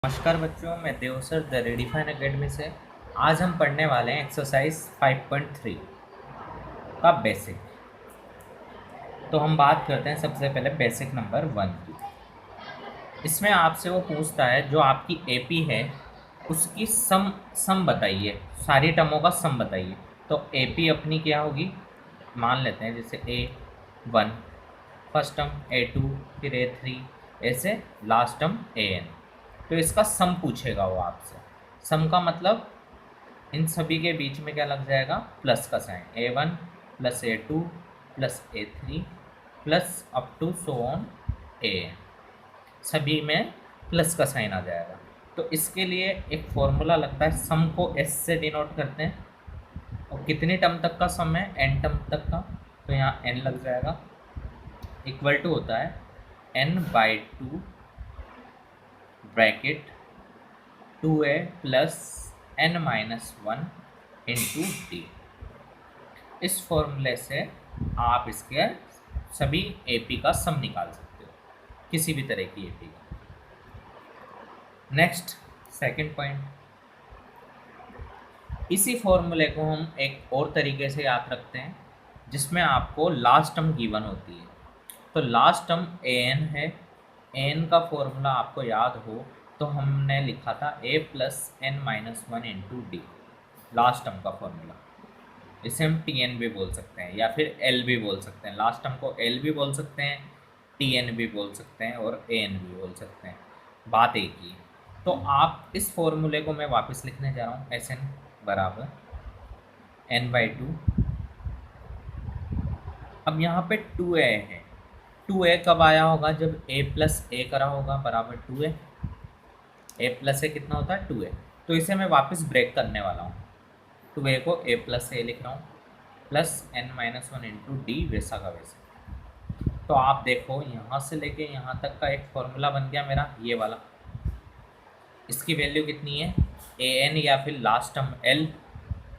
नमस्कार बच्चों, मैं देव सर द रेडिफाइन एकेडमी से। आज हम पढ़ने वाले हैं एक्सरसाइज 5.3 का बेसिक। तो हम बात करते हैं सबसे पहले बेसिक नंबर 1 की। इसमें आपसे वो पूछता है जो आपकी एपी है उसकी सम बताइए, सारी टर्मों का सम बताइए। तो एपी अपनी क्या होगी, मान लेते हैं जैसे A1 फर्स्ट टर्म, A2 फिर A3, ऐसे लास्ट टर्म AN। तो इसका सम पूछेगा वो आपसे। सम का मतलब इन सभी के बीच में क्या लग जाएगा, प्लस का sign, A1 plus A2 plus A3 plus up to so on AN, सभी में प्लस का साइन आ जाएगा। तो इसके लिए एक फॉर्मूला लगता है, सम को S से डिनोट करते हैं। और कितनी टर्म तक का सम है, n टर्म तक का, तो यहाँ n लग जाएगा। इक्वल टू होता है n/2 bracket 2a plus n-1 into D. इस फॉर्मूले से आप इसके सभी एपी का सम निकाल सकते हो, किसी भी तरह की एपी का। नेक्स्ट, सेकंड पॉइंट, इसी फॉर्मूले को हम एक और तरीके से याद रखते हैं जिसमें आपको लास्ट टर्म गिवन होती है। तो लास्ट टर्म an है, an का फॉर्मूला आपको याद हो तो हमने लिखा था a plus n-1 into D, last term का फॉर्मूला। इसे हम tn भी बोल सकते हैं या फिर l भी बोल सकते हैं। लास्ट टर्म को l भी बोल सकते हैं, tn भी बोल सकते हैं और an भी बोल सकते हैं, बात एक ही है। तो आप इस फॉर्मूले को मैं वापस लिखने जा रहा हूँ, Sn बराबर n/2। अब यहाँ पे 2a है, 2a कब आया होगा, जब a प्लस a करा होगा बराबर 2a। a प्लस a कितना होता है, 2a। तो इसे मैं वापस ब्रेक करने वाला हूँ, 2a को a प्लस a लिख रहा हूँ प्लस n-1 इंटू डी, वैसा का वैसा। तो आप देखो यहाँ से लेके यहाँ तक का एक फॉर्मूला बन गया मेरा, ये वाला। इसकी वैल्यू कितनी है, an या फिर लास्ट टर्म l,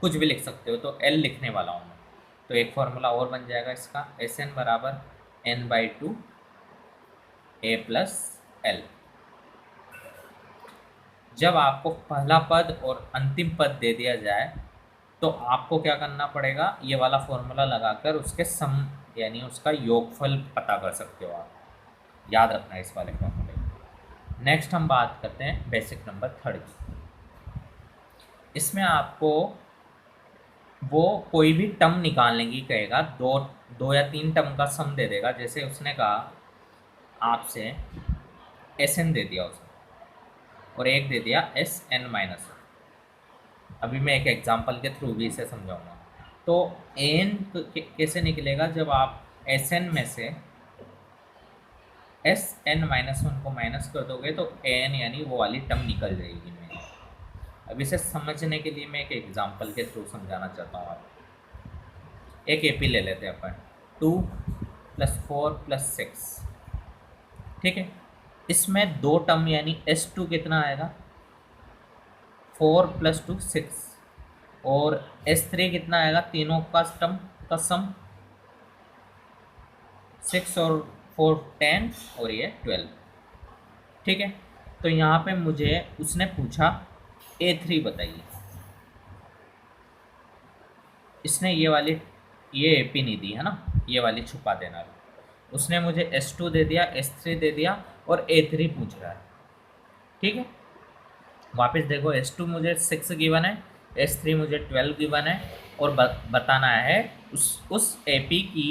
कुछ भी लिख सकते हो, तो l लिखने वाला हूँ मैं। तो एक फॉर्मूला और बन जाएगा इसका, Sn बराबर n/2 a प्लस l। जब आपको पहला पद और अंतिम पद दे दिया जाए तो आपको क्या करना पड़ेगा, ये वाला फॉर्मूला लगाकर उसके सम यानी उसका योगफल पता कर सकते हो आप। याद रखना है इस वाले फॉर्मूले को। नेक्स्ट हम बात करते हैं बेसिक नंबर 3 की। इसमें आपको वो कोई भी टर्म निकालने की कहेगा, दो या तीन टर्म का सम दे देगा। जैसे उसने कहा आपसे Sn दे दिया उसने और एक दे दिया Sn-1। अभी मैं एक एग्जांपल के थ्रू भी इसे समझाऊंगा। तो an कैसे निकलेगा, जब आप Sn में से Sn-1 को माइनस कर दोगे तो an यानी वो वाली टर्म निकल जाएगी मेरी। अब इसे समझने के लिए मैं एक एग्जांपल के थ्रू समझाना चाहता हूँ आप। एक एपी ले लेते हैं अपन, 2 + 4 + 6, ठीक है। इसमें दो टर्म यानी S2 कितना आएगा, 4 + 2 6, और S3 कितना आएगा, तीनों का टर्म का सम, 6 और 4 10 और ये 12, ठीक है। तो यहाँ पे मुझे उसने पूछा A3 बताइए। इसने ये एपी नहीं दी है ना, ये वाली छुपा देना। उसने मुझे S2 दे दिया, S3 दे दिया और A3 पूछ रहा है, ठीक है। वापस देखो, S2 मुझे 6 गिवन है, S3 मुझे 12 गिवन है, और बताना है उस एपी की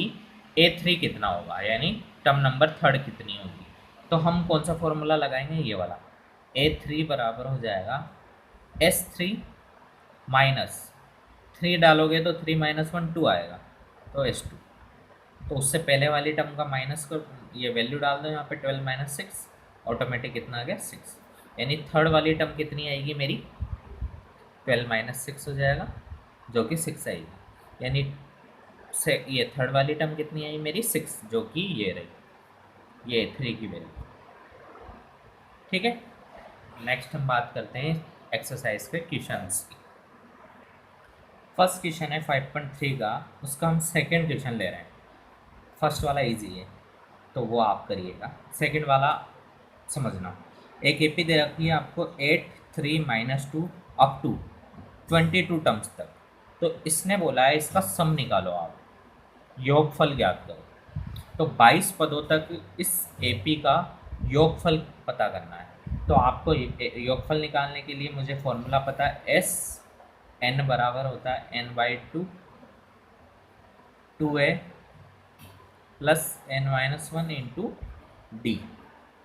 A3 कितना होगा, यानी टर्म नंबर 3 कितनी होगी। तो हम कौन सा फॉर्मूला लगाएंगे, ये वाला। A3 बराबर हो जाएगा S3 माइनस 3 डालोगे तो 3 - 1 2 आएगा, तो S2। तो उससे पहले वाली टर्म का माइनस कर, ये वैल्यू डाल दो यहाँ पे, 12 - 6, ऑटोमेटिक कितना आ गया, 6। यानी थर्ड वाली टर्म कितनी आएगी मेरी, 12 - 6 हो जाएगा, जो कि 6 आएगी। यानी से ये थर्ड वाली टर्म कितनी आई मेरी, 6, जो कि ये रही, ये 3 की वैल्यू, ठीक है। नेक्स्ट हम बात करते हैं एक्सरसाइज के क्वेश्चंस की। फर्स्ट क्वेश्चन है 5.3 का, उसका हम सेकंड क्वेश्चन ले रहे हैं। फर्स्ट वाला इजी है तो वो आप करिएगा, सेकंड वाला समझना। एक एपी दे रखी है आपको 8 3 -2 अप टू 22 टर्म्स तक। तो इसने बोला है इसका सम निकालो आप, योगफल ज्ञात करो। तो 22 पदों तक इस एपी का योगफल पता करना है। तो आपको योगफल निकालने के लिए मुझे फॉर्मूला पता है, एस एन बराबर होता है n/2 2a plus n-1 into d.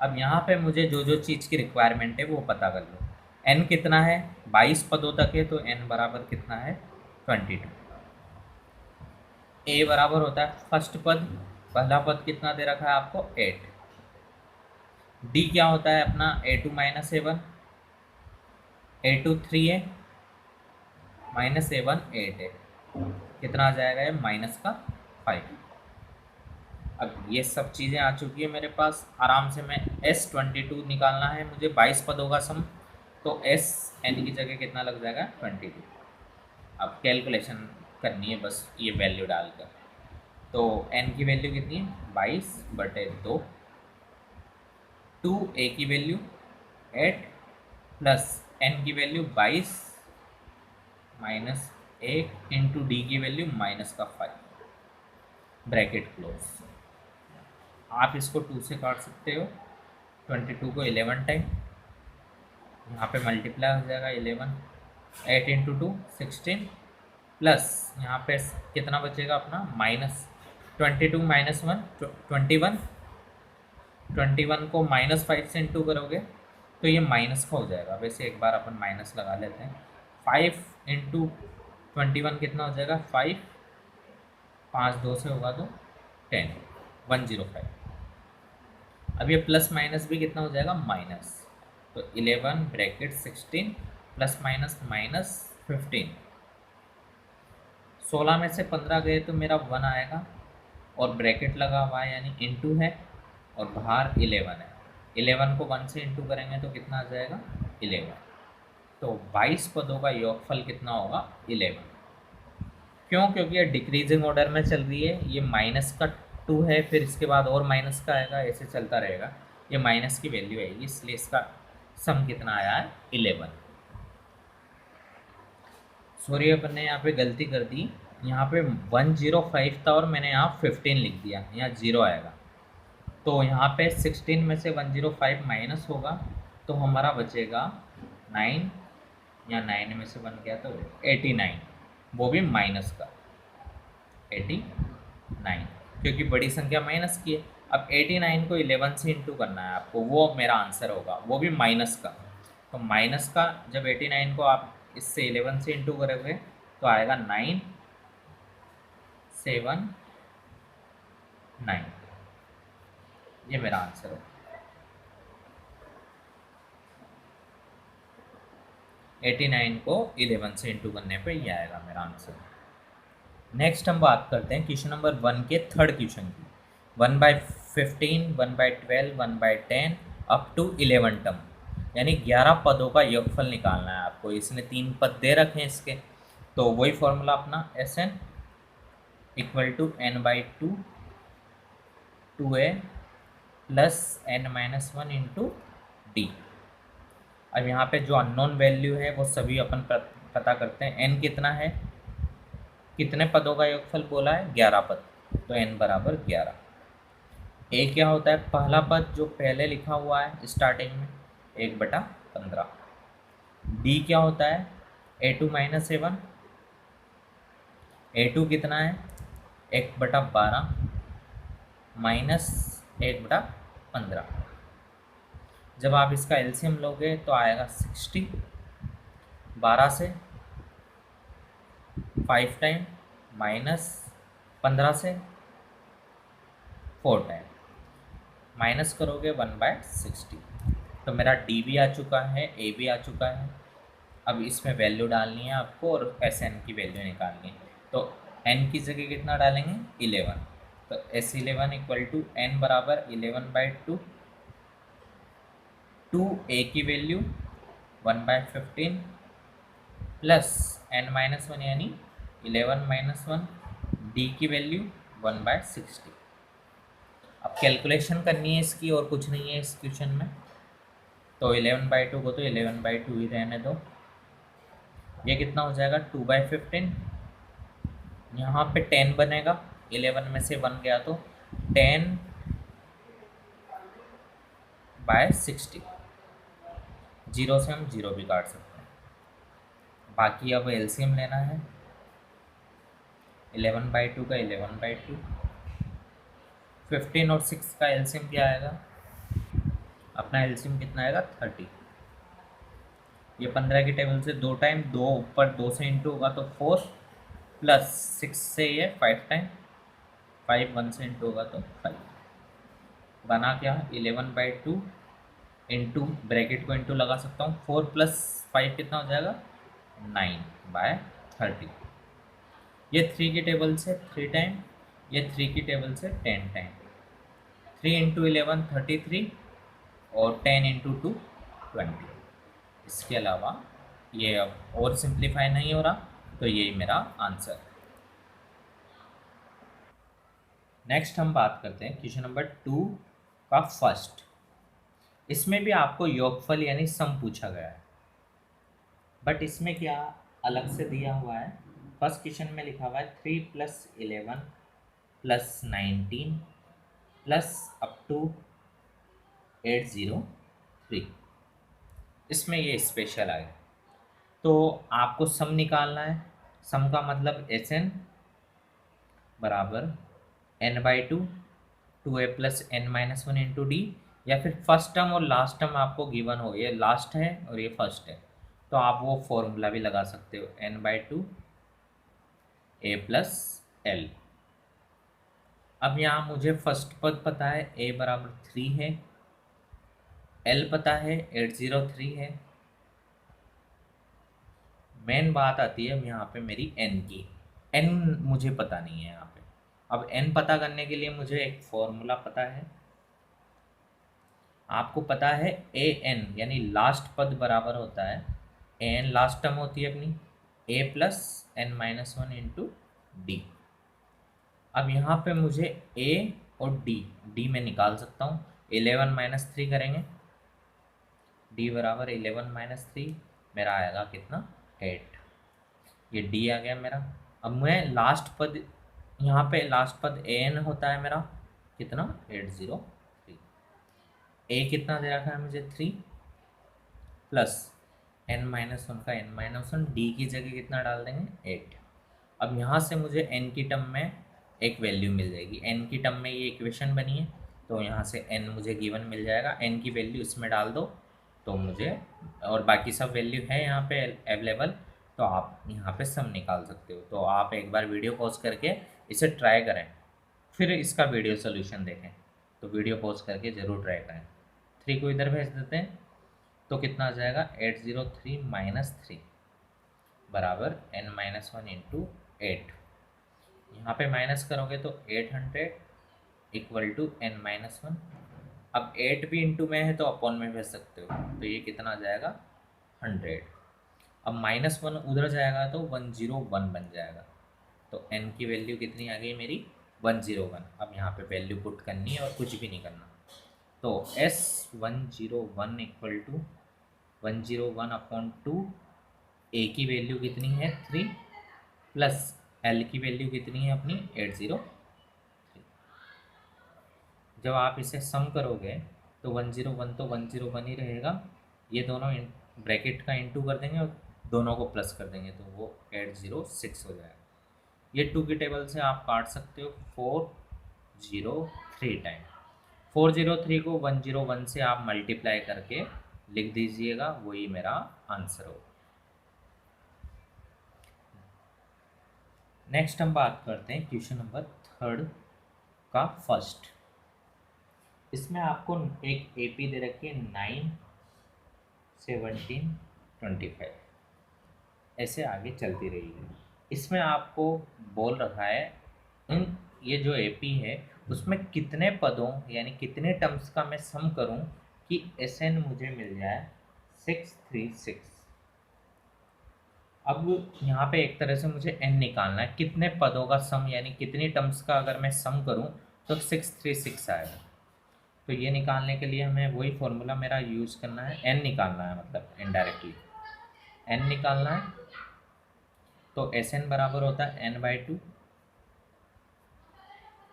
अब यहाँ पे मुझे जो जो चीज़ की रिक्वायरमेंट है वो पता कर लो। n कितना है, 22 पदों तक है, तो n बराबर कितना है 22। a बराबर होता है फर्स्ट पद, पहला पद कितना दे रखा है आपको 8। d क्या होता है अपना a2 - a1, a2 3 है माइनस a1 8 है, कितना आ जाएगा ये माइनस का 5। अब ये सब चीज़ें आ चुकी है मेरे पास, आराम से मैं S22 निकालना है मुझे, 22 पदों का सम। तो एस एन की जगह कितना लग जाएगा 22। अब कैलकुलेशन करनी है बस ये वैल्यू डालकर। तो एन की वैल्यू कितनी है 22/2, 2a की वैल्यू 8 प्लस एन की वैल्यू 22 माइनस 1 इंटू डी की वैल्यू माइनस का 5, ब्रैकेट क्लोज। आप इसको 2 से काट सकते हो, 22 को 11 टाइम, यहाँ पे मल्टीप्लाई हो जाएगा 11, 8 इंटू 2 16 प्लस यहाँ पे कितना बचेगा अपना माइनस 22 - 1 21, 21 को -5 से इंटू करोगे तो ये माइनस का हो जाएगा। वैसे एक बार अपन माइनस लगा लेते हैं। 5 इंटू 21 कितना हो जाएगा 5, 5 2 से होगा तो 10, 105। अब ये प्लस माइनस भी कितना हो जाएगा माइनस, तो 11 ब्रैकेट 16 प्लस माइनस माइनस 15, 16 में से 15 गए तो मेरा 1 आएगा, और ब्रैकेट लगा हुआ है यानी इंटू है, और बाहर 11 है। 11 को 1 से इंटू करेंगे तो कितना आ जाएगा 11। तो 22 पदों का योगफल कितना होगा 11। क्यों, क्योंकि ये डिक्रीजिंग ऑर्डर में चल रही है, ये माइनस का 2 है, फिर इसके बाद और माइनस का आएगा, ऐसे चलता रहेगा, ये माइनस की वैल्यू आएगी, इसलिए इसका सम कितना आया है 11। सॉरी अपन ने यहाँ पे गलती कर दी, यहाँ पे 105 था और मैंने यहाँ 15 लिख दिया, यहाँ 0 आएगा। तो यहाँ पे 16 में से 105 माइनस होगा तो हमारा बचेगा 9, या 9 में से 1 गया तो 89, वो भी माइनस का 89, क्योंकि बड़ी संख्या माइनस की है। अब 89 को 11 से इंटू करना है आपको, वो मेरा आंसर होगा, वो भी माइनस का। तो माइनस का जब 89 को आप इससे 11 से इंटू करोगे तो आएगा 9 7 9, ये मेरा आंसर है। 89 को 11 से इंटू करने पे ये आएगा मेरा आंसर। नेक्स्ट हम बात करते हैं क्वेश्चन नंबर 1 के थर्ड क्वेश्चन की। 1/15, 1/12, 1/10 अप टू 11 टर्म, यानी 11 पदों का योगफल निकालना है आपको। इसने 3 पद दे रखे हैं इसके, तो वही फॉर्मूला अपना Sn = n/2 2a plus n-1 into d. अब यहाँ पे जो अननोन वैल्यू है वो सभी अपन पता करते हैं। n कितना है, कितने पदों का योगफल बोला है 11 पद, तो n बराबर 11। a क्या होता है पहला पद जो पहले लिखा हुआ है स्टार्टिंग में 1/15। d क्या होता है a2 - a1, a2 कितना है 1/12 माइनस 1/15। जब आप इसका एलसीएम लोगे तो आएगा 60, 12 से 5 टाइम माइनस 15 से 4 टाइम, माइनस करोगे 1/60। तो मेरा डी भी आ चुका है, ए भी आ चुका है। अब इसमें वैल्यू डालनी है आपको और एस एन की वैल्यू निकालनी है। तो एन की जगह कितना डालेंगे 11, तो S11 = n बराबर 11/2, 2a की वैल्यू 1/15 प्लस n-1 यानी 11 - 1, d की वैल्यू 1/60। अब कैलकुलेशन करनी है इसकी और कुछ नहीं है इस क्वेश्चन में। तो 11/2 को तो 11/2 ही रहने दो। ये कितना हो जाएगा 2/15। यहाँ पे 10 बनेगा, 11 में से 1 गया तो 10/60। जीरो से हम जीरो भी काट सकते हैं। बाकी अब एलसीएम लेना है। 11/2 का 11/2, 15 और 6 का एलसीएम क्या आएगा? अपना एलसीएम कितना आएगा 30। ये 15 की टेबल से 2 टाइम, 2 ऊपर 2 से इंटू होगा तो 4 प्लस 6 से ये 5 टाइम, 5 1 से इंटू होगा तो 5। बना क्या 11/2 इंटू, ब्रैकेट को इंटू लगा सकता हूँ, 4 + 5 कितना हो जाएगा 9/30। ये 3 की टेबल से 3 टाइम, ये 3 की टेबल से 10 टाइम। 3 × 11 33 और 10 × 2 20। इसके अलावा ये अब और सिंप्लीफाई नहीं हो रहा, तो यही मेरा आंसर है। नेक्स्ट हम बात करते हैं क्वेश्चन नंबर 2 का फर्स्ट। इसमें भी आपको योगफल यानी सम पूछा गया है, बट इसमें क्या अलग से दिया हुआ है। फर्स्ट क्वेश्चन में लिखा हुआ है 3 + 11 + 19 प्लस अप टू 803। इसमें ये स्पेशल आए, तो आपको सम निकालना है। सम का मतलब Sn बराबर n/2 2a + n-1 into D, या फिर फर्स्ट टर्म और लास्ट टर्म आपको गिवन हो, ये लास्ट है और ये फर्स्ट है, तो आप वो फॉर्मूला भी लगा सकते हो n/2 a + l। अब यहाँ मुझे फर्स्ट पद पता है a बराबर 3 है, l पता है 803 है। मेन बात आती है अब यहाँ पे मेरी n की। n मुझे पता नहीं है यहाँ पे। अब n पता करने के लिए मुझे एक फॉर्मूला पता है। आपको पता है a n यानी लास्ट पद बराबर होता है, a n लास्ट टर्म होती है अपनी, a + n-1 इंटू डी। अब यहाँ पे मुझे a और d में निकाल सकता हूँ। 11 - 3 करेंगे, d बराबर 11 - 3 मेरा आएगा कितना 8। ये d आ गया मेरा। अब मैं लास्ट पद, यहाँ पे लास्ट पद an होता है मेरा कितना 803। a कितना दे रखा है मुझे 3 प्लस n-1 का n-1, d की जगह कितना डाल देंगे 8। अब यहाँ से मुझे n की टर्म में एक वैल्यू मिल जाएगी। n की टर्म में ये इक्वेशन बनी है, तो यहाँ से n मुझे गिवन मिल जाएगा। n की वैल्यू इसमें डाल दो तो मुझे, और बाकी सब वैल्यू है यहाँ पे अवेलेबल, तो आप यहाँ पे सम निकाल सकते हो। तो आप एक बार वीडियो पॉज करके इसे ट्राई करें, फिर इसका वीडियो सोल्यूशन देखें। तो वीडियो पॉज करके ज़रूर ट्राई करें। 3 को इधर भेज देते हैं, तो कितना आ जाएगा 803 - 3 बराबर n-1 इंटू 8। यहाँ पे माइनस करोगे तो 800 = n-1। अब 8 भी इंटू में है तो अपॉन में भेज सकते हो, तो ये कितना आ जाएगा 100। अब -1 उधर जाएगा तो 101 बन जाएगा। तो n की वैल्यू कितनी आ गई मेरी 101। अब यहाँ पे वैल्यू पुट करनी है और कुछ भी नहीं करना। तो S101 = 101/2। a की वैल्यू कितनी है 3 प्लस l की वैल्यू कितनी है अपनी 803। जब आप इसे सम करोगे तो 101 तो 101 ही रहेगा। ये दोनों ब्रैकेट का इंटू कर देंगे और दोनों को प्लस कर देंगे तो वो 806 हो जाएगा। ये 2 की टेबल से आप काट सकते हो 403 टाइम। 403 को 101 से आप मल्टीप्लाई करके लिख दीजिएगा, वही मेरा आंसर हो। नेक्स्ट हम बात करते हैं क्वेश्चन नंबर 3 का फर्स्ट। इसमें आपको एक एपी दे रखी है 9 17 25, ऐसे आगे चलती रहेगी। इसमें आपको बोल रखा है इन ये जो एपी है उसमें कितने पदों यानी कितने टर्म्स का मैं सम करूं कि एसएन मुझे मिल जाए 636। अब यहाँ पे एक तरह से मुझे एन निकालना है, कितने पदों का सम यानी कितनी टर्म्स का अगर मैं सम करूं तो 636 आएगा। तो ये निकालने के लिए हमें वही फॉर्मूला मेरा यूज़ करना है, एन निकालना है, मतलब इनडायरेक्टली एन निकालना है। तो एस एन बराबर होता है n by two,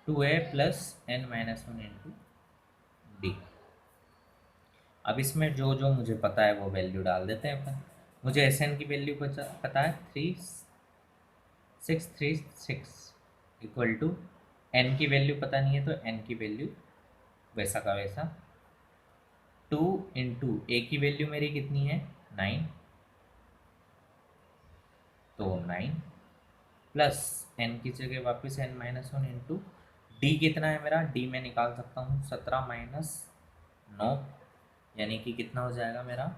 two a plus n minus one into d. अब इसमें जो जो मुझे पता है वो वैल्यू डाल देते हैं अपन। मुझे एस एन की वैल्यू पता है 3636 इक्वल टू, एन की वैल्यू पता नहीं है तो एन की वैल्यू वैसा का वैसा 2 इंटू ए की वैल्यू मेरी कितनी है 9, तो 9 प्लस एन की जगह वापस n minus one into d कितना है मेरा, डी में निकाल सकता हूँ 17 माइनस 9, यानी कि कितना हो जाएगा मेरा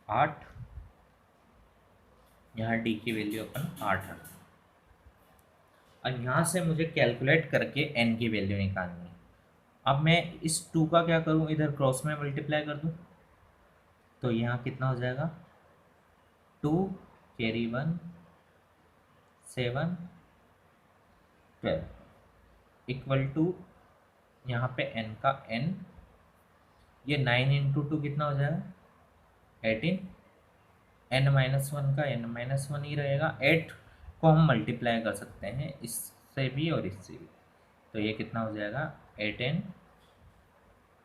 8। यहाँ डी की वैल्यू अपन 8 है। और यहाँ से मुझे कैलकुलेट करके एन की वैल्यू निकालनी है। अब मैं इस 2 का क्या करूँ, इधर क्रॉस में मल्टीप्लाई कर दूँ, तो यहाँ कितना हो जाएगा 2 कैरी 1 7 12 इक्वल टू यहाँ पे n का n, ये 9 इंटू टू कितना हो जाएगा 18, n माइनस वन का n माइनस वन ही रहेगा। 8 को हम मल्टीप्लाई कर सकते हैं इससे भी और इससे भी, तो ये कितना हो जाएगा 8n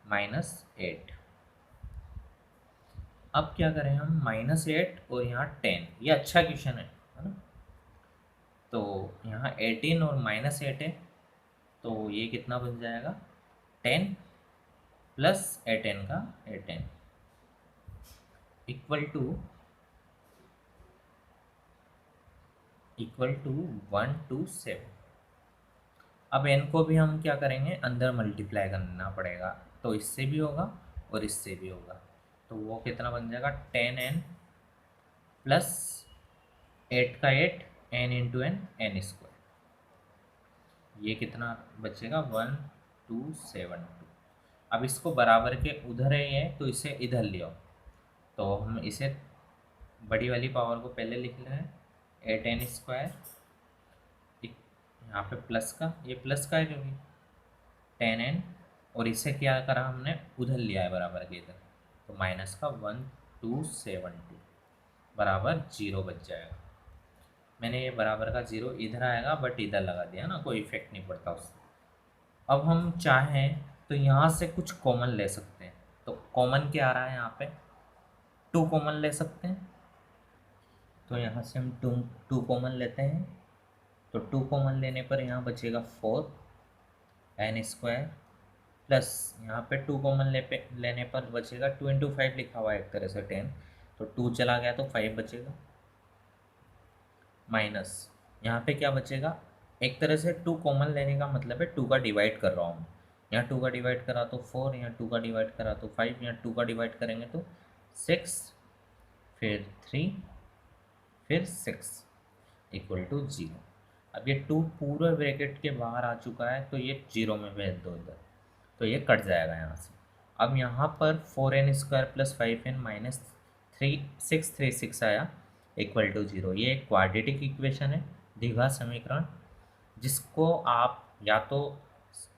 माइनस 8। अब क्या करें हम, -8 और यहाँ 10, ये अच्छा क्वेश्चन है ना। तो यहाँ 18 और -8 है, तो ये कितना बन जाएगा 10 प्लस 8n का 8n इक्वल टू 127। अब n को भी हम क्या करेंगे, अंदर मल्टीप्लाई करना पड़ेगा, तो इससे भी होगा और इससे भी होगा, तो वो कितना बन जाएगा 10n प्लस 8 का 8 n into n n square, ये कितना बचेगा 1272। अब इसको बराबर के उधर है ये, तो इसे इधर ले आओ, तो हम इसे बड़ी वाली पावर को पहले लिख रहे हैं 8n स्क्वायर, यहाँ पे प्लस का, ये प्लस का है क्योंकि 10n, और इसे क्या करा हमने उधर लिया है बराबर के इधर, तो माइनस का 1272 बराबर 0 बच जाएगा। मैंने ये बराबर का 0 इधर आएगा बट इधर लगा दिया ना, कोई इफेक्ट नहीं पड़ता उससे। अब हम चाहें तो यहाँ से कुछ कॉमन ले सकते हैं, तो कॉमन क्या आ रहा है यहाँ पे 2 कॉमन ले सकते हैं, तो यहाँ से हम 2 कॉमन लेते हैं, तो 2 कॉमन लेने पर यहाँ बचेगा 4n स्क्वायर प्लस यहाँ पे 2 कॉमन लेने पर बचेगा 2 इंटू 5 लिखा हुआ है एक तरह से 10, तो 2 चला गया तो 5 बचेगा, माइनस यहाँ पे क्या बचेगा, एक तरह से 2 कॉमन लेने का मतलब है 2 का डिवाइड कर रहा हूँ, यहाँ 2 का डिवाइड करा तो 4, यहाँ 2 का डिवाइड करा तो 5, यहाँ 2 का डिवाइड करेंगे तो 6, फिर 3, फिर 6 इक्वल टू 0। अब ये 2 पूरे ब्रैकेट के बाहर आ चुका है, तो ये 0 में भेज दो इधर, तो ये कट जाएगा यहाँ से। अब यहाँ पर 4n square plus 5n minus 636 आया इक्वल टू 0। ये एक क्वाड्रेटिक इक्वेशन है, द्विघात समीकरण, जिसको आप या तो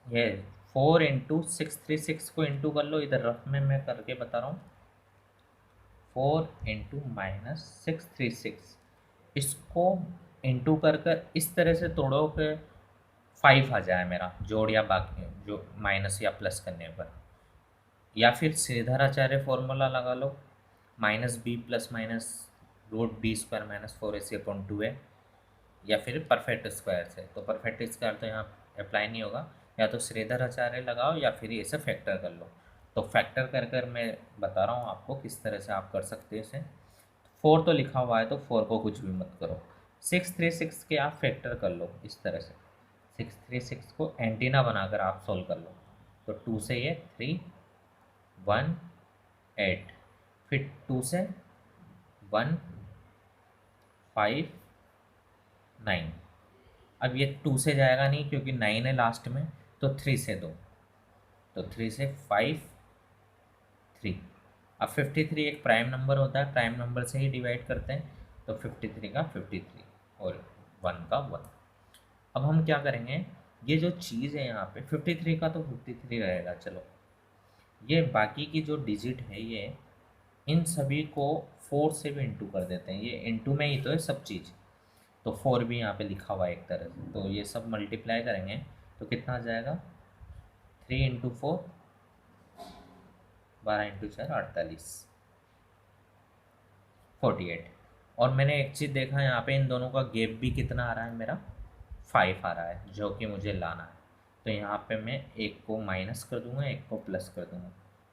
ये 4 इंटू 636 को इंटू कर लो, इधर रफ में मैं करके बता रहा हूँ, 4 इंटू माइनस 636, इसको इंटू कर कर इस तरह से तोड़ो कि 5 आ जाए मेरा, जोड़ या बाकी जो माइनस या प्लस करने पर, या फिर श्रीधराचार्य फॉर्मूला लगा लो, -b plus minus root b square minus 4ac/2 है, या फिर परफेक्ट स्क्वायर से, तो परफेक्ट स्क्वायर तो यहाँ अप्लाई नहीं होगा, या तो श्रीधराचार्य लगाओ या फिर इसे फैक्टर कर लो। तो फैक्टर कर कर मैं बता रहा हूँ आपको किस तरह से आप कर सकते हैं इसे। 4 तो लिखा हुआ है तो 4 को कुछ भी मत करो, 636 के आप फैक्टर कर लो इस तरह से, 636 को एंटीना बनाकर आप सोल्व कर लो, तो 2 से ये 3 1 8, फिर 2 से 1 5 9, अब ये 2 से जाएगा नहीं क्योंकि 9 है लास्ट में, तो 3 से 2, तो 3 से 5 3। अब 53 एक प्राइम नंबर होता है, प्राइम नंबर से ही डिवाइड करते हैं, तो 53 का 53 और 1 का 1। अब हम क्या करेंगे, ये जो चीज़ है यहाँ पे 53 का तो 53 रहेगा, चलो। ये बाकी की जो डिजिट है ये, इन सभी को 4 से भी इंटू कर देते हैं, ये इंटू में ही तो है सब चीज़। तो 4 भी यहाँ पे लिखा हुआ है एक तरह से, तो ये सब मल्टीप्लाई करेंगे तो कितना आ जाएगा, 3 × 4, 12 × 4 48, 48। और मैंने एक चीज़ देखा यहाँ पे, इन दोनों का गैप भी कितना आ रहा है मेरा, 5 आ रहा है, जो कि मुझे लाना है। तो यहाँ पे मैं एक को माइनस कर दूंगा, एक को प्लस कर दूंगा,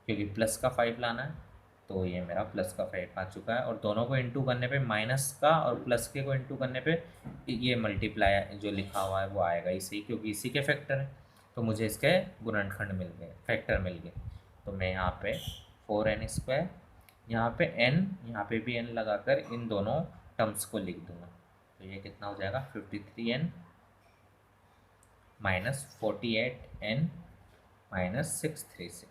क्योंकि प्लस का 5 लाना है। तो ये मेरा प्लस का 5 आ चुका है, और दोनों को इंटू करने पे माइनस का और प्लस के को इंटू करने पे ये मल्टीप्लाई जो लिखा हुआ है वो आएगा इसी, क्योंकि इसी के फैक्टर है। तो मुझे इसके गुणनखंड मिल गए, फैक्टर मिल गए। तो मैं यहाँ पे 4n², यहाँ पे n, यहाँ पे भी n लगाकर इन दोनों टर्म्स को लिख दूंगा। तो ये कितना हो जाएगा, 53n minus 48n minus 636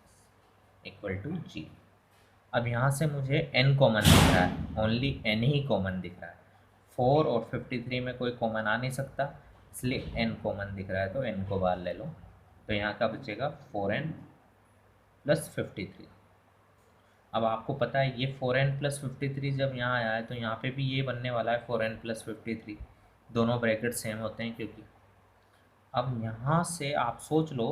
equal to g. अब यहाँ से मुझे n कॉमन दिख रहा है, ओनली n ही कॉमन दिख रहा है। 4 और 53 में कोई कॉमन आ नहीं सकता, इसलिए n कॉमन दिख रहा है, तो n को बाहर ले लो। तो यहाँ का बचेगा 4n प्लस 53। अब आपको पता है ये 4n प्लस 53 जब यहाँ आया है तो यहाँ पे भी ये बनने वाला है 4n प्लस 53, दोनों ब्रैकेट सेम होते हैं क्योंकि। अब यहाँ से आप सोच लो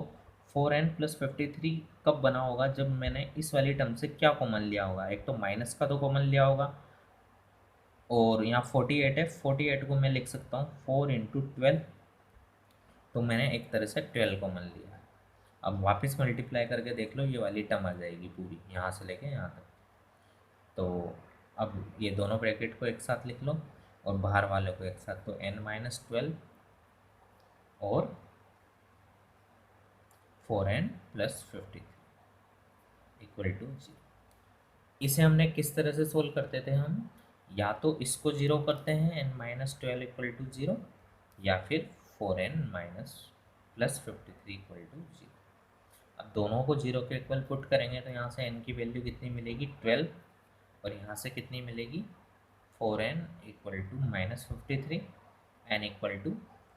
4n प्लस 53 कब बना होगा, जब मैंने इस वाली टर्म से क्या कॉमन लिया होगा, एक तो माइनस का तो कॉमन लिया होगा, और यहाँ 48 है, 48 को मैं लिख सकता हूँ 4 × 12, तो मैंने एक तरह से 12 कॉमन लिया है। अब वापस मल्टीप्लाई करके देख लो, ये वाली टर्म आ जाएगी पूरी यहाँ से लेके यहाँ तक। तो अब ये दोनों ब्रैकेट को एक साथ लिख लो और बाहर वाले को एक साथ, तो n-12 और 4n प्लस 53 इक्वल टू 0। इसे हमने किस तरह से सोल्व करते थे हम, या तो इसको 0 करते हैं n-12 इक्वल टू 0, या फिर 4n minus plus 53 equal to 0। अब दोनों को 0 के इक्वल पुट करेंगे तो यहाँ से n की वैल्यू कितनी मिलेगी, 12, और यहाँ से कितनी मिलेगी, 4n equal to minus 53, n equal to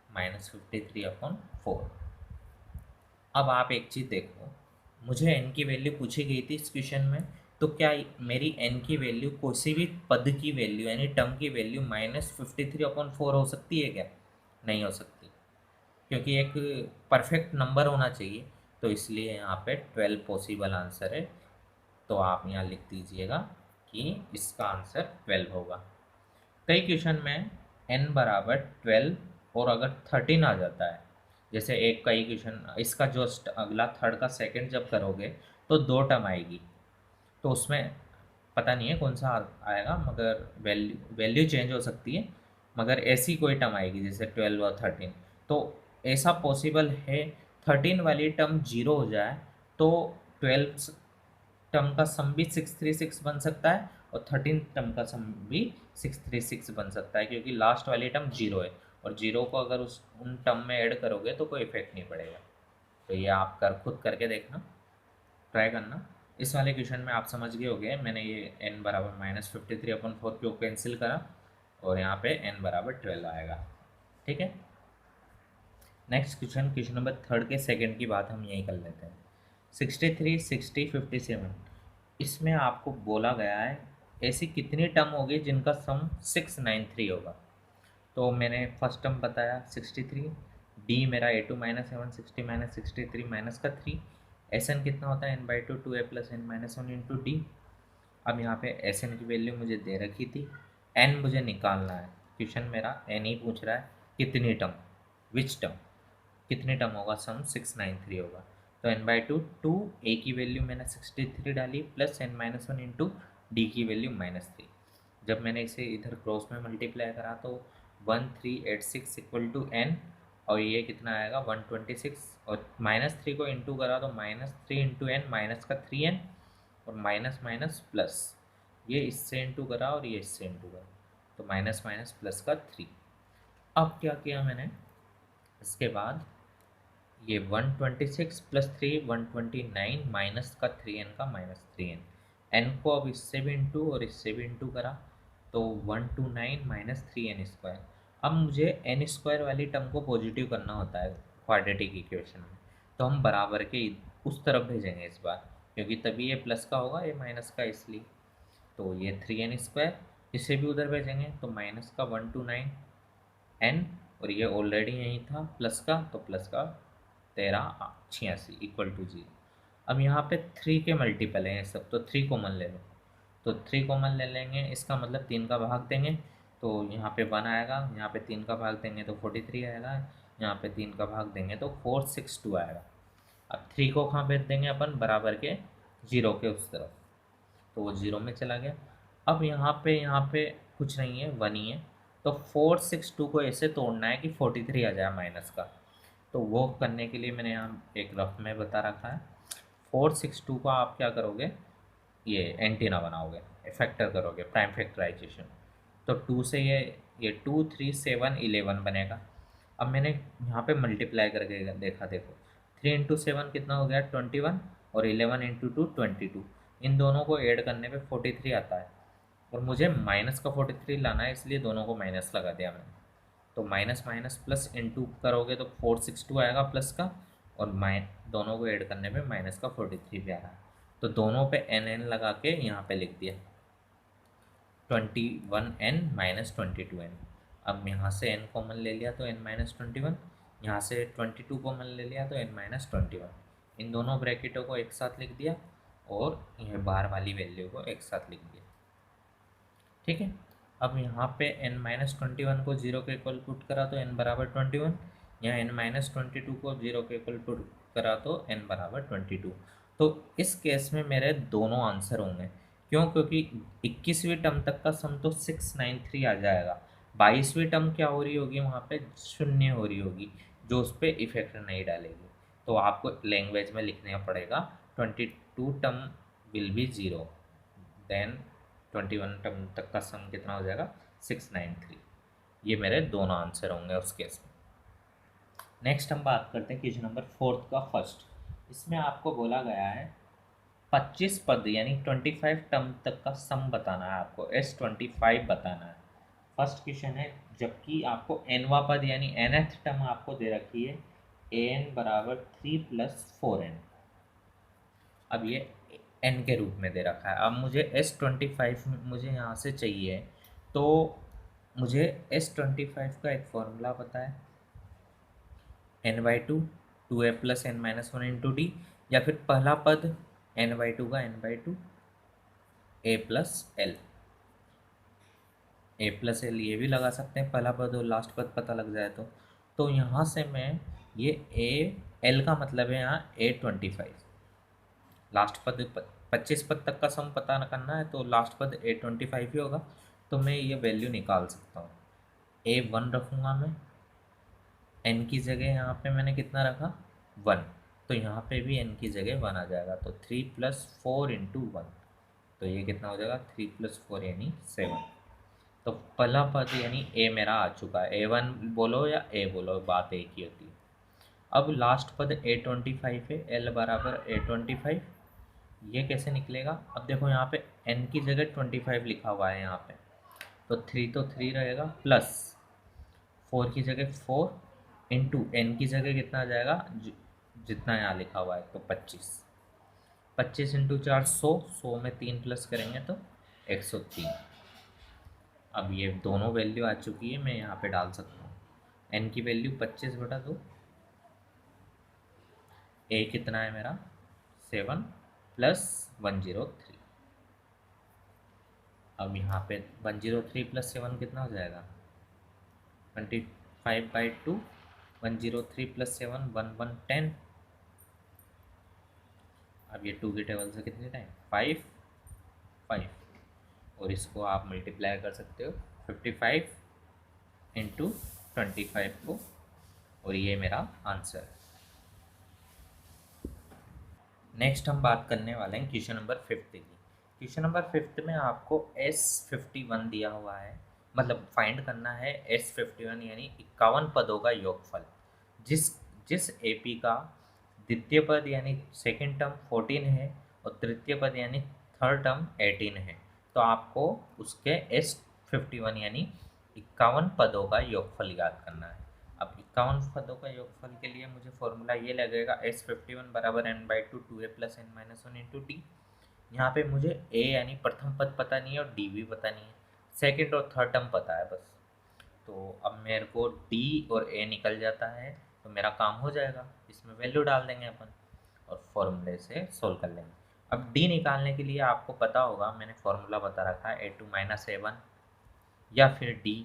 minus 53/4। अब आप एक चीज़ देखो, मुझे n की वैल्यू पूछी गई थी इस क्वेश्चन में, तो क्या मेरी n की वैल्यू किसी भी पद की वैल्यू यानी टर्म की वैल्यू -53/4 हो सकती है क्या, नहीं हो सकती, क्योंकि एक परफेक्ट नंबर होना चाहिए। तो इसलिए यहाँ पे 12 पॉसिबल आंसर है, तो आप यहाँ लिख दीजिएगा कि इसका आंसर 12 होगा। कई क्वेश्चन में n बराबर 12 और अगर 13 आ जाता है, जैसे एक कई क्वेश्चन इसका जस्ट अगला थर्ड का सेकंड जब करोगे तो 2 टर्म आएगी, तो उसमें पता नहीं है कौन सा आएगा, मगर वैल्यू चेंज हो सकती है, मगर ऐसी कोई टर्म आएगी जैसे 12 और 13। तो ऐसा पॉसिबल है 13 वाली टर्म 0 हो जाए तो 12 टर्म का सम भी 636 बन सकता है, और 13 टर्म का सम भी 636 बन सकता है, क्योंकि लास्ट वाली टर्म 0 है, और 0 को अगर उन टर्म में ऐड करोगे तो कोई इफेक्ट नहीं पड़ेगा। तो ये आप खुद करके देखना, ट्राई करना। इस वाले क्वेश्चन में आप समझ गए होंगे, मैंने ये n बराबर -53/4 क्यों कैंसिल करा, और यहाँ पे n बराबर 12 आएगा। ठीक है, next question, question number third के सेकंड की बात हम यही कर लेते हैं। 63, 60, 57, इसमें आपको बोला गया है ऐसी कितनी टर्म होगी जिनका सम 693 होगा। तो मैंने फर्स्ट टर्म बताया 63, डी मेरा a2 - a1 60 - 63 माइनस का 3, Sn कितना होता है n/2 2a + n-1 into d. अब यहाँ पे Sn की वैल्यू मुझे दे रखी थी, n मुझे निकालना है, क्वेश्चन मेरा n ही पूछ रहा है, कितनी टर्म, विच टर्म, कितने टर्म होगा, सम 693 होगा। तो n/2 2, a की वैल्यू मैंने 63 डाली प्लस n-1 इंटू डी की वैल्यू -3। जब मैंने इसे इधर क्रॉस में मल्टीप्लाई करा तो 1386 इक्वल टू n, और ये कितना आएगा 126, और -3 को इंटू करा तो -3 इंटू n माइनस का 3n, और माइनस माइनस प्लस, ये इससे इंटू करा और ये इससे इंटू करा, तो माइनस माइनस प्लस का 3। अब क्या किया मैंने, इसके बाद ये 126 प्लस 3 129 माइनस का 3n का -3n, n को अब इससे भी इंटू और इससे भी इंटू करा तो 129 - 3n²। अब मुझे n² वाली टर्म को पॉजिटिव करना होता है, क्वाड्रेटिक इक्वेशन में, तो हम बराबर के उस तरफ भेजेंगे इस बार, क्योंकि तभी ये प्लस का होगा, ये माइनस का इसलिए। तो ये 3n², इसे भी उधर भेजेंगे तो माइनस का 1 to 9 n, और ये ऑलरेडी यहीं था प्लस का, तो प्लस का 1386 इक्वल टू 0। अब यहाँ पे 3 के मल्टीपल हैं ये सब, तो 3 कॉमन ले लो, तो 3 कॉमन ले लेंगे, इसका मतलब 3 का भाग देंगे तो यहाँ पे 1 आएगा, यहाँ पे 3 का भाग देंगे तो 43 आएगा, यहाँ पे 3 का भाग देंगे तो 462 आएगा। अब 3 को कहाँ भेज देंगे अपन, बराबर के 0 के उस तरफ, तो वो 0 में चला गया। अब यहाँ पे कुछ नहीं है, 1 ही है, तो 462 को ऐसे तोड़ना है कि 43 आ जाए माइनस का। तो वो करने के लिए मैंने यहाँ एक रफ में बता रखा है। 462 को आप क्या करोगे, ये एंटीना बनाओगे, फैक्टर करोगे, प्राइम फैक्टराइजेशन, तो 2 से ये 2 3 7 11 बनेगा। अब मैंने यहाँ पे मल्टीप्लाई करके देखा, देखो 3 इंटू 7 कितना हो गया 21, और 11 इंटू 2 22, इन दोनों को ऐड करने पे 43 आता है, और मुझे माइनस का 43 लाना है, इसलिए दोनों को माइनस लगा दिया मैंने। तो माइनस माइनस प्लस इंटू करोगे तो 462 आएगा प्लस का, और दोनों को ऐड करने पे माइनस का 43 भी आ रहा है। तो दोनों पे एन एन लगा के यहाँ पे लिख दिया 21n माइनस 22n। अब यहाँ से n कॉमन ले लिया तो n माइनस 21, यहाँ से 22 कॉमन ले लिया तो n माइनस 21, इन दोनों ब्रैकेटों को एक साथ लिख दिया, और यह बाहर वाली वैल्यू को एक साथ लिख दिया। ठीक है, अब यहाँ पे n माइनस 21 को 0 के इक्वल पुट करा तो n बराबर 21, यहाँ n माइनस 22 को 0 के इक्वल पुट करा तो n बराबर 22। तो इस केस में मेरे दोनों आंसर होंगे, क्यों, क्योंकि 21वीं टर्म तक का सम तो 693 आ जाएगा, 22वीं टर्म क्या हो रही होगी, वहाँ पे शून्य हो रही होगी, जो उस पर इफेक्ट नहीं डालेगी। तो आपको लैंग्वेज में लिखना पड़ेगा 22 term will be 0, then 21 term तक का सम कितना हो जाएगा 693। ये मेरे दोनों आंसर होंगे उस केस में। नेक्स्ट हम बात करते हैं क्वेश्चन नंबर 4 का फर्स्ट। इसमें आपको बोला गया है 25 पद यानी 25 टर्म तक का सम बताना है, आपको S25 बताना है। फर्स्ट क्वेश्चन है, जबकि आपको nवा पद यानी nth टर्म आपको दे रखी है an बराबर 3 + 4n। अब ये n के रूप में दे रखा है। अब मुझे S25 मुझे यहाँ से चाहिए, तो मुझे S25 का एक फॉर्मूला पता है, n/2 2a + n-1 into D, या फिर पहला पद n/2 का n/2 a + l, a + l ये भी लगा सकते हैं पहला पद और लास्ट पद पता लग जाए तो यहाँ से मैं ये a l का मतलब है यहाँ A25, लास्ट पद 25 पद तक का सम पता न करना है तो लास्ट पद A25 ही होगा, तो मैं ये वैल्यू निकाल सकता हूँ। A1 रखूँगा मैं, n की जगह यहाँ पे मैंने कितना रखा 1, तो यहाँ पे भी n की जगह 1 आ जाएगा, तो 3 + 4 इंटू 1, तो ये कितना हो जाएगा 3 + 4 यानी 7। तो पहला पद यानी a मेरा आ चुका है, A1 बोलो या a बोलो बात एक ही होती है। अब लास्ट पद A25 है, l बराबर A25, ये कैसे निकलेगा, अब देखो यहाँ पे n की जगह 25 लिखा हुआ है यहाँ पे, तो 3 तो 3 रहेगा, प्लस 4 की जगह 4 इंटू n की जगह कितना आ जाएगा जितना यहाँ लिखा हुआ है, तो 25, 25 इंटू 4 100 में 3 प्लस करेंगे तो 103। अब ये दोनों वैल्यू आ चुकी है, मैं यहाँ पे डाल सकता हूँ n की वैल्यू 25/2, a कितना है मेरा 7 + 103। अब यहाँ पे 103 + 7 कितना हो जाएगा 25/2, 103 + 7 1110। अब ये 2 की टेबल से कितने टाइम 5 5, और इसको आप मल्टीप्लाई कर सकते हो 55 इंटू 25 को, और ये मेरा आंसर है। नेक्स्ट हम बात करने वाले हैं क्वेश्चन नंबर 5 की। क्वेश्चन नंबर 5 में आपको S51 दिया हुआ है, मतलब फाइंड करना है S51 यानी 51 पदों का योगफल। जिस जिस AP का द्वितीय पद यानी सेकंड टर्म 14 है और तृतीय पद यानी थर्ड टर्म 18 है, तो आपको उसके S51 यानी 51 पदों का योगफल याद करना है। अब डाउन पदों का योगफल के लिए मुझे फॉर्मूला ये लगेगा S51 बराबर n/2 2a + n-1 into D. यहाँ पे मुझे a यानी प्रथम पद पता नहीं है और d भी पता नहीं है, सेकंड और थर्ड टर्म पता है बस। तो अब मेरे को d और a निकल जाता है, तो मेरा काम हो जाएगा, इसमें वैल्यू डाल देंगे अपन और फॉर्मूले से सोल्व कर लेंगे। अब d निकालने के लिए आपको पता होगा, मैंने फॉर्मूला बता रखा है a2 - a1 या फिर d,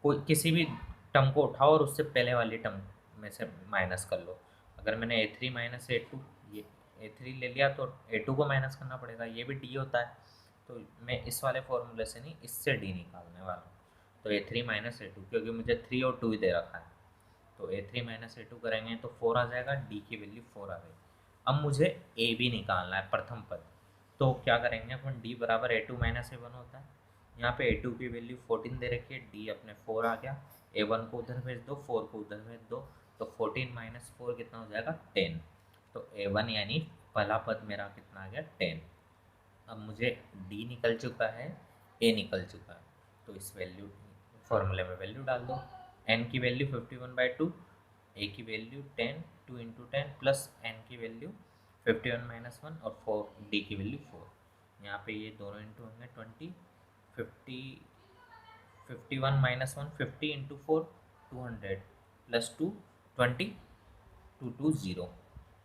कोई किसी भी टर्म को उठाओ और उससे पहले वाली टर्म में से माइनस कर लो। अगर मैंने a3 - a2 ये a3 ले लिया तो a2 को माइनस करना पड़ेगा, ये भी d होता है। तो मैं इस वाले फॉर्मूले से नहीं, इससे d निकालने वाला हूँ। तो a3 - a2, क्योंकि मुझे 3 और 2 ही दे रखा है, तो a3 - a2 करेंगे तो 4 आ जाएगा, d की वैल्यू 4 आ गई। अब मुझे a भी निकालना है, प्रथम पद। तो क्या करेंगे अपन, d बराबर a2 - a1 होता है। यहाँ पे a2 की वैल्यू 14 दे रखी है, d अपने 4 आ गया, a1 को उधर भेज दो, 4 को उधर भेज दो, तो 14 - 4 कितना हो जाएगा, 10। तो a1 यानी पहला पद मेरा कितना आ गया, 10। अब मुझे d निकल चुका है, a निकल चुका है, तो इस वैल्यू फॉर्मूले में वैल्यू डाल दो। n की वैल्यू 51/2, a की वैल्यू 10, 2 इंटू 10 प्लस n की वैल्यू 51 - 1 और 4, d की वैल्यू 4। यहाँ पे ये दोनों इंटू होंगे 20, 51 - 1 50 इंटू 4 200 प्लस 2 20, 2 2 0,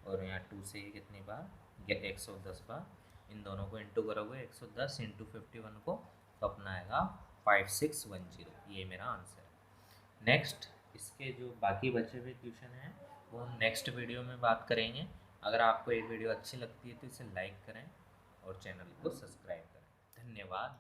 और यहाँ 2 से ये कितनी बार, ये 110 बार। इन दोनों को इंटू करोगे 110 इंटू 51 को, तो अपना आएगा 5610। ये मेरा आंसर है। नेक्स्ट, इसके जो बाकी बचे हुए क्वेश्चन हैं वो हम नेक्स्ट वीडियो में बात करेंगे। अगर आपको ये वीडियो अच्छी लगती है तो इसे लाइक करें और चैनल को सब्सक्राइब करें। धन्यवाद।